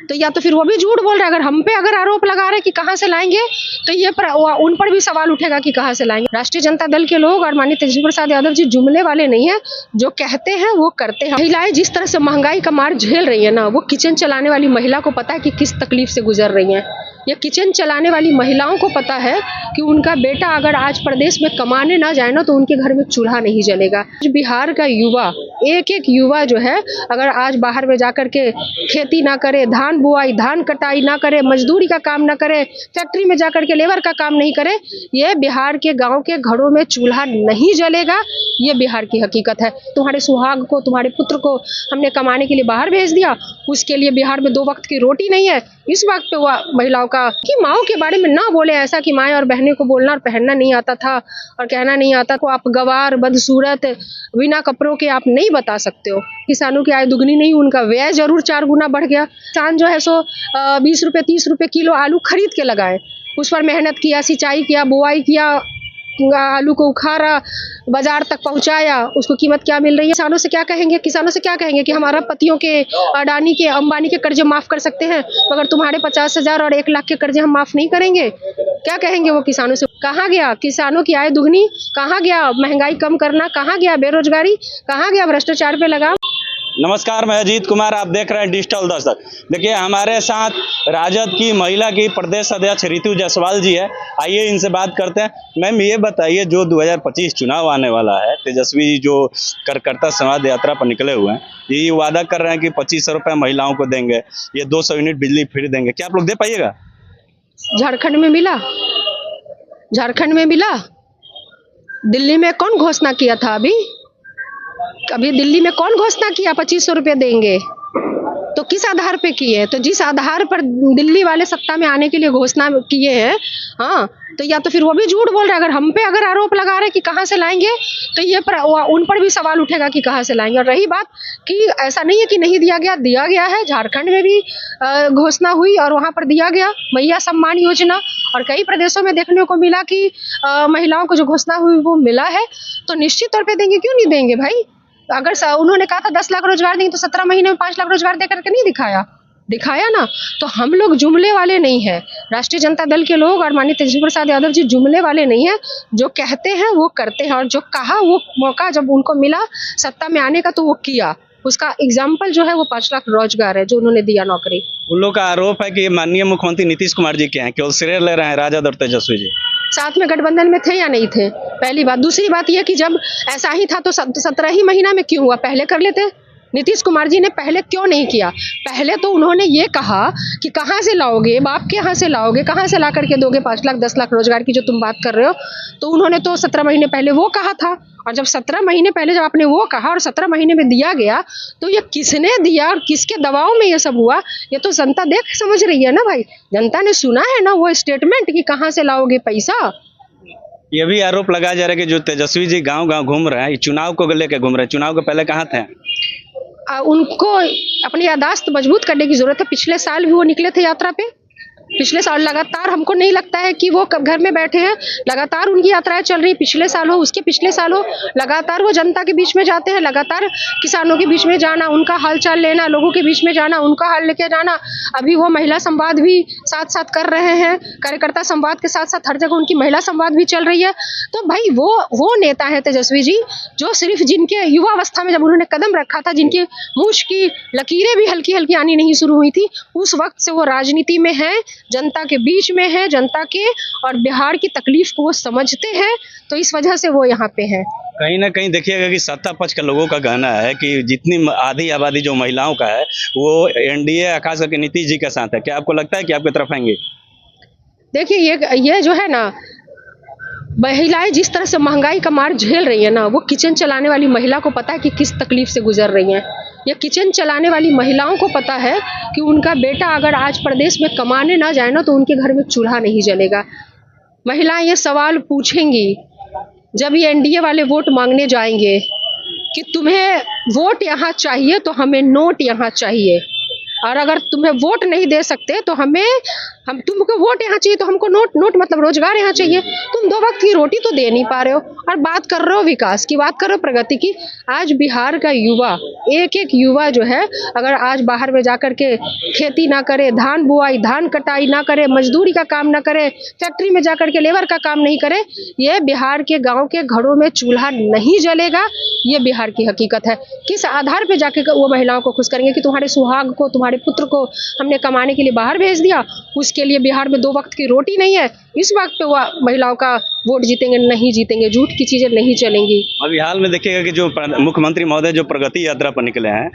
तो या तो फिर वो भी झूठ बोल रहे हैं। अगर हम पे अगर आरोप लगा रहे हैं कि कहाँ से लाएंगे, तो ये उन पर भी सवाल उठेगा कि कहाँ से लाएंगे। राष्ट्रीय जनता दल के लोग और माननीय तेजस्वी प्रसाद यादव जी जुमले वाले नहीं है, जो कहते हैं वो करते हैं। महिलाएं जिस तरह से महंगाई का मार झेल रही है ना, वो किचन चलाने वाली महिला को पता है कि किस तकलीफ से गुजर रही है। या किचन चलाने वाली महिलाओं को पता है कि उनका बेटा अगर आज प्रदेश में कमाने ना जाए ना, तो उनके घर में चूल्हा नहीं जलेगा। बिहार का युवा, एक एक युवा जो है, अगर आज बाहर में जाकर के खेती ना करे, धान बुआई धान कटाई ना करे, मजदूरी का काम ना करे, फैक्ट्री में जाकर के लेबर का काम नहीं करे, ये बिहार के गांव के घरों में चूल्हा नहीं जलेगा। ये बिहार की हकीकत है। तुम्हारे सुहाग को, तुम्हारे पुत्र को हमने कमाने के लिए बाहर भेज दिया, उसके लिए बिहार में 2 वक्त की रोटी नहीं है। इस वक्त पे महिलाओं का कि माओ के बारे में ना बोले ऐसा कि माएँ और बहनें को बोलना और पहनना नहीं आता था और कहना नहीं आता तो आप गवार, बदसूरत, बिना कपड़ों के आप नहीं बता सकते हो। किसानों की आय दुगनी नहीं, उनका व्यय जरूर 4 गुना बढ़ गया। किसान जो है सो 20 रुपए 30 रुपए किलो आलू खरीद के लगाए, उस पर मेहनत किया, सिंचाई किया, बुआई किया, आलू को उखाड़ा, बाजार तक पहुंचाया, उसको कीमत क्या मिल रही है। किसानों से क्या कहेंगे, किसानों से क्या कहेंगे कि हमारा पतियों के, अडानी के, अंबानी के कर्जे माफ कर सकते हैं, मगर तुम्हारे 50,000 और 1 लाख के कर्जे हम माफ नहीं करेंगे। क्या कहेंगे वो किसानों से? कहाँ गया किसानों की आय दुगनी? कहाँ गया महंगाई कम करना? कहाँ गया बेरोजगारी? कहाँ गया भ्रष्टाचार पे लगाम? नमस्कार, मैं अजीत कुमार, आप देख रहे हैं डिजिटल दस्तक। देखिए, हमारे साथ राजद की महिला की प्रदेश अध्यक्ष रितु जायसवाल जी है। आइए इनसे बात करते हैं। मैम, ये बताइए, जो 2025 चुनाव आने वाला है, तेजस्वी जी जो कार्यकर्ता संवाद यात्रा पर निकले हुए हैं, ये वादा कर रहे हैं कि 2500 रुपये महिलाओं को देंगे, ये 200 यूनिट बिजली फ्री देंगे। क्या आप लोग दे पाइएगा? झारखंड में मिला? झारखंड में मिला? दिल्ली में कौन घोषणा किया था? अभी दिल्ली में कौन घोषणा किया 2500 रुपये देंगे? तो किस आधार पे किए हैं? तो जिस आधार पर दिल्ली वाले सत्ता में आने के लिए घोषणा किए हैं, हाँ, तो या तो फिर वो भी झूठ बोल रहे हैं। अगर हम पे अगर आरोप लगा रहे हैं कि कहाँ से लाएंगे, तो ये उन पर भी सवाल उठेगा कि कहाँ से लाएंगे। और रही बात कि ऐसा नहीं है कि नहीं दिया गया है। झारखंड में भी घोषणा हुई और वहाँ पर दिया गया मैया सम्मान योजना, और कई प्रदेशों में देखने को मिला कि महिलाओं को जो घोषणा हुई वो मिला है। तो निश्चित तौर पर देंगे, क्यों नहीं देंगे भाई? अगर उन्होंने कहा था 10 लाख रोजगार देंगे, तो 17 महीने में 5 लाख रोजगार देकर के नहीं दिखाया ना। तो हम लोग जुमले वाले नहीं है। राष्ट्रीय जनता दल के लोग और माननीय तेजस्वी प्रसाद यादव जी जुमले वाले नहीं है, जो कहते हैं वो करते हैं। और जो कहा, वो मौका जब उनको मिला सत्ता में आने का, तो वो किया। उसका एग्जाम्पल जो है वो 5 लाख रोजगार है जो उन्होंने दिया नौकरी। उन लोग का आरोप है कि माननीय मुख्यमंत्री नीतीश कुमार जी के हैं, केवल श्रेय ले रहे हैं राजद और तेजस्वी जी। साथ में गठबंधन में थे या नहीं थे? पहली बात। दूसरी बात यह कि जब ऐसा ही था तो 17 ही महीना में क्यों हुआ? पहले कर लेते। नीतीश कुमार जी ने पहले क्यों नहीं किया? पहले तो उन्होंने ये कहा कि कहाँ से लाओगे, बाप के यहाँ से लाओगे, कहाँ से ला करके दोगे 5 लाख 10 लाख रोजगार की जो तुम बात कर रहे हो। तो उन्होंने तो 17 महीने पहले वो कहा था। और जब 17 महीने पहले जब आपने वो कहा और 17 महीने में दिया गया, तो ये किसने दिया और किसके दबाव में ये सब हुआ, ये तो जनता देख समझ रही है ना भाई। जनता ने सुना है ना वो स्टेटमेंट कि कहाँ से लाओगे पैसा। ये भी आरोप लगाया जा रहा है कि जो तेजस्वी जी गांव-गांव घूम रहे हैं, चुनाव को लेकर घूम रहे हैं, चुनाव के पहले कहाँ थे? उनको अपनी याददाश्त मजबूत करने की जरूरत है। पिछले साल भी वो निकले थे यात्रा पे। पिछले साल लगातार, हमको नहीं लगता है कि वो घर में बैठे हैं, लगातार उनकी यात्राएं चल रही। पिछले साल हो, उसके पिछले साल हो, लगातार वो जनता के बीच में जाते हैं, लगातार किसानों के बीच में जाना, उनका हालचाल लेना, लोगों के बीच में जाना, उनका हाल लेके जाना। अभी वो महिला संवाद भी साथ साथ कर रहे हैं, कार्यकर्ता संवाद के साथ साथ हर जगह उनकी महिला संवाद भी चल रही है। तो भाई वो नेता है तेजस्वी जी, जो सिर्फ जिनके युवावस्था में जब उन्होंने कदम रखा था, जिनकी मूछ की लकीरें भी हल्की हल्की आनी नहीं शुरू हुई थी, उस वक्त से वो राजनीति में है, जनता के बीच में है, जनता के और बिहार की तकलीफ को वो समझते हैं। तो इस वजह से वो यहाँ पे है। कहीं ना कहीं देखिएगा कि सत्ता पक्ष के लोगों का कहना है कि जितनी आधी आबादी जो महिलाओं का है वो एनडीए खास करके नीतीश जी के साथ है। क्या आपको लगता है कि आपकी तरफ आएंगे? देखिए, ये जो है ना, महिलाएं जिस तरह से महंगाई का मार झेल रही है ना, वो किचन चलाने वाली महिला को पता है कि किस तकलीफ से गुजर रही हैं। या किचन चलाने वाली महिलाओं को पता है कि उनका बेटा अगर आज प्रदेश में कमाने ना जाए ना, तो उनके घर में चूल्हा नहीं जलेगा। महिलाएं ये सवाल पूछेंगी जब ये एनडीए वाले वोट मांगने जाएंगे कि तुम्हें वोट यहाँ चाहिए तो हमें नोट यहाँ चाहिए। और अगर तुम्हें वोट नहीं दे सकते तो हम तुमको वोट यहाँ चाहिए तो हमको नोट मतलब रोजगार यहाँ चाहिए। तुम 2 वक्त की रोटी तो दे नहीं पा रहे हो और बात कर रहे हो विकास की, बात कर रहे हो प्रगति की। आज बिहार का युवा, एक युवा जो है, अगर आज बाहर में जाकर के खेती ना करे, धान बुआई धान कटाई ना करे, मजदूरी का काम ना करे, फैक्ट्री में जाकर के लेबर का काम नहीं करे, ये बिहार के गाँव के घरों में चूल्हा नहीं जलेगा। ये बिहार की हकीकत है। किस आधार पे जाके वो महिलाओं को खुश करेंगे कि तुम्हारे सुहाग को, तुम्हारे पुत्र को हमने कमाने के लिए बाहर भेज दिया, उसके लिए बिहार में 2 वक्त की रोटी नहीं है, इस वक्त पे वो महिलाओं का वोट जीतेंगे? नहीं जीतेंगे। झूठ की चीजें नहीं चलेंगी। अभी हाल में देखिएगा कि जो मुख्यमंत्री महोदय जो प्रगति यात्रा पर निकले हैं,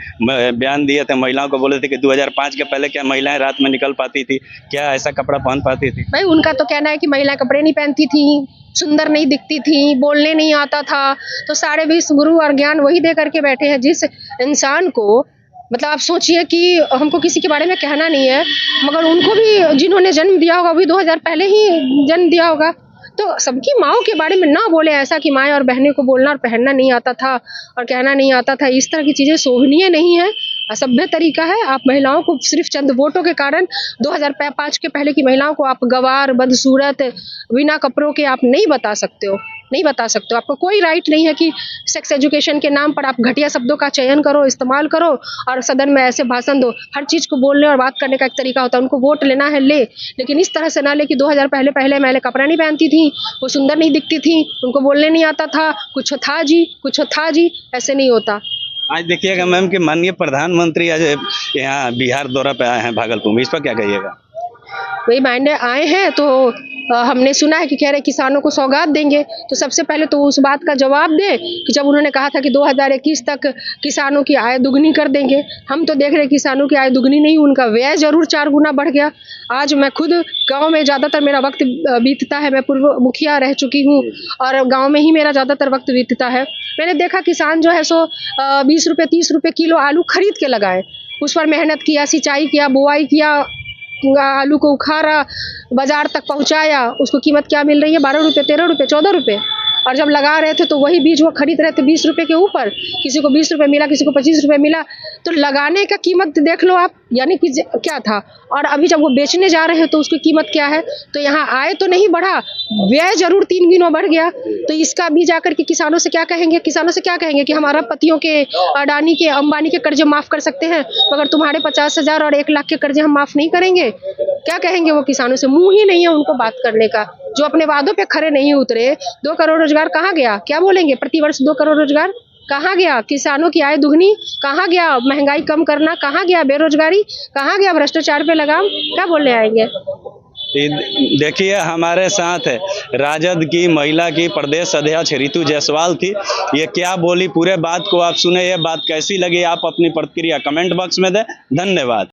बयान दिए थे, महिलाओं को बोले थे कि 2005 के पहले क्या महिलाएं रात में निकल पाती थी, क्या ऐसा कपड़ा पहन पाती थी? भाई उनका तो कहना है कि महिलाएं कपड़े नहीं पहनती थी, सुंदर नहीं दिखती थी, बोलने नहीं आता था, तो सारे विश्व गुरु और ज्ञान वही दे करके बैठे हैं। जिस इंसान को, मतलब आप सोचिए कि हमको किसी के बारे में कहना नहीं है, मगर उनको भी जिन्होंने जन्म दिया होगा भी 2000 पहले ही जन्म दिया होगा, तो सबकी माओं के बारे में ना बोले ऐसा कि माएँ और बहनें को बोलना और पहनना नहीं आता था और कहना नहीं आता था। इस तरह की चीजें शोभनीय नहीं है, असभ्य तरीका है। आप महिलाओं को सिर्फ चंद वोटों के कारण 2005 के पहले की महिलाओं को आप गवार, बदसूरत, बिना कपड़ों के आप नहीं बता सकते हो, नहीं बता सकते हो। आपको कोई राइट नहीं है कि सेक्स एजुकेशन के नाम पर आप घटिया शब्दों का चयन करो, इस्तेमाल करो और सदन में ऐसे भाषण दो। हर चीज को बोलने और बात करने का एक तरीका होता है। उनको वोट लेना है ले, लेकिन इस तरह से ना ले कि 2000 पहले महिला कपड़ा नहीं पहनती थी, वो सुंदर नहीं दिखती थी, उनको बोलने नहीं आता था, कुछ था जी, ऐसे नहीं होता। आज देखिएगा मैम कि माननीय प्रधानमंत्री आज यहाँ बिहार दौरा पे आए हैं भागलपुर में, इस पर क्या कहिएगा? वही मायने आए हैं तो हमने सुना है कि कह रहे किसानों को सौगात देंगे, तो सबसे पहले तो उस बात का जवाब दे कि जब उन्होंने कहा था कि 2021 तक किसानों की आय दुगनी कर देंगे, हम तो देख रहे किसानों की आय दुगनी नहीं, उनका व्यय जरूर 4 गुना बढ़ गया। आज मैं खुद गांव में ज़्यादातर मेरा वक्त बीतता है, मैं पूर्व मुखिया रह चुकी हूँ और गाँव में ही मेरा ज़्यादातर वक्त बीतता है। मैंने देखा किसान जो है सो 20 रुपये 30 रुपये किलो आलू खरीद के लगाए, उस पर मेहनत किया, सिंचाई किया, बुआई किया, आलू को उखाड़ा, बाजार तक पहुंचाया, उसको कीमत क्या मिल रही है? 12 रुपये, 13 रुपये, 14 रुपये। और जब लगा रहे थे तो वही बीज वो खरीद रहे थे 20 रुपये के ऊपर, किसी को 20 रुपये मिला, किसी को 25 रुपये मिला। तो लगाने का कीमत देख लो आप, यानी कि क्या था। और अभी जब वो बेचने जा रहे हैं तो उसकी कीमत क्या है? तो यहाँ आय तो नहीं बढ़ा, व्यय जरूर 3 गुना बढ़ गया। तो इसका भी जाकर के किसानों से क्या कहेंगे? किसानों से क्या कहेंगे कि हमारा पतियों के, अडानी के, अंबानी के कर्जे माफ कर सकते हैं, मगर तुम्हारे 50,000 और 1 लाख के कर्जे हम माफ नहीं करेंगे? क्या कहेंगे वो किसानों से? मुंह ही नहीं है उनको बात करने का। जो अपने वादों पे खरे नहीं उतरे, 2 करोड़ रोजगार कहाँ गया? क्या बोलेंगे? प्रतिवर्ष 2 करोड़ रोजगार कहाँ गया? किसानों की आय दुगनी कहाँ गया? महंगाई कम करना कहाँ गया? बेरोजगारी कहाँ गया? भ्रष्टाचार पे लगाम क्या बोलने आएंगे? देखिए हमारे साथ राजद की महिला की प्रदेश अध्यक्ष रितु जायसवाल थी। ये क्या बोली, पूरे बात को आप सुने। ये बात कैसी लगी, आप अपनी प्रतिक्रिया कमेंट बॉक्स में दें। धन्यवाद।